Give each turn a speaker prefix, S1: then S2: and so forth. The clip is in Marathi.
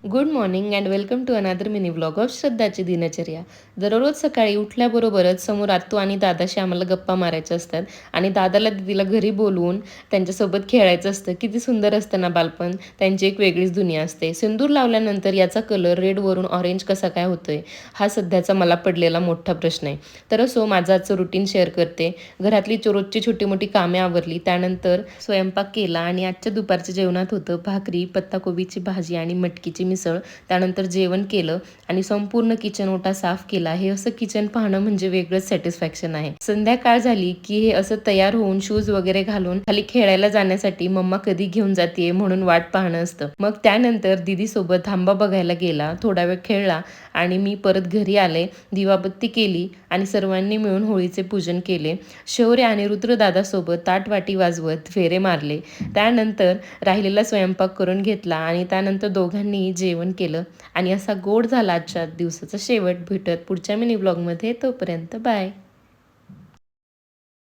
S1: Good morning and welcome to another mini vlog of श्रद्धाची दिनचर्या. दररोज सकाळी उठल्याबरोबरच समोर आत्तू आणि दादाशी आम्हाला गप्पा मारायच्या असतात आणि दादाला दीदीला घरी बोलवून त्यांच्यासोबत खेळायचं असतं. किती सुंदर असतं ना बालपण. त्यांची एक वेगळीच दुनिया असते. सिंदूर लावल्यानंतर याचा कलर रेडवरून ऑरेंज कसा काय होतोय, हा सध्याचा मला पडलेला मोठा प्रश्न आहे. तर असो, माझं आजचं रुटीन शेअर करते. घरातली रोजची छोटी मोठी कामे आवरली, त्यानंतर स्वयंपाक केला आणि आजच्या दुपारच्या जेवणात होतं भाकरी, पत्ताकोबीची भाजी आणि मटकीची मिसळ. त्यानंतर जेवण केलं आणि संपूर्ण किचन ओटा साफ केला. हे असं किचन पाहणं म्हणजे वेगळंच सॅटिस्फॅक्शन आहे. संध्याकाळ झाली की हे असं तयार होऊन शूज वगैरे घालून खाली खेळायला जाण्यासाठी मम्मा कधी घेऊन जाते म्हणून वाट पाहणं असतं. मग त्यानंतर दीदी सोबत थांबा बघायला गेला, थोडा वेळ खेळला आणि मी परत घरी आले, दिवाबत्ती केली आणि सर्वांनी मिळून होळीचे पूजन केले. शौर्य आणि रुद्रदादासोबत ताटवाटी वाजवत फेरे मारले. त्यानंतर राहिलेला स्वयंपाक करून घेतला आणि त्यानंतर दोघांनी जेवण केलं आणि असा गोड झाला आजच्या दिवसाचा शेवट. भेटत पुढच्या मिनी ब्लॉगमध्ये. तोपर्यंत बाय.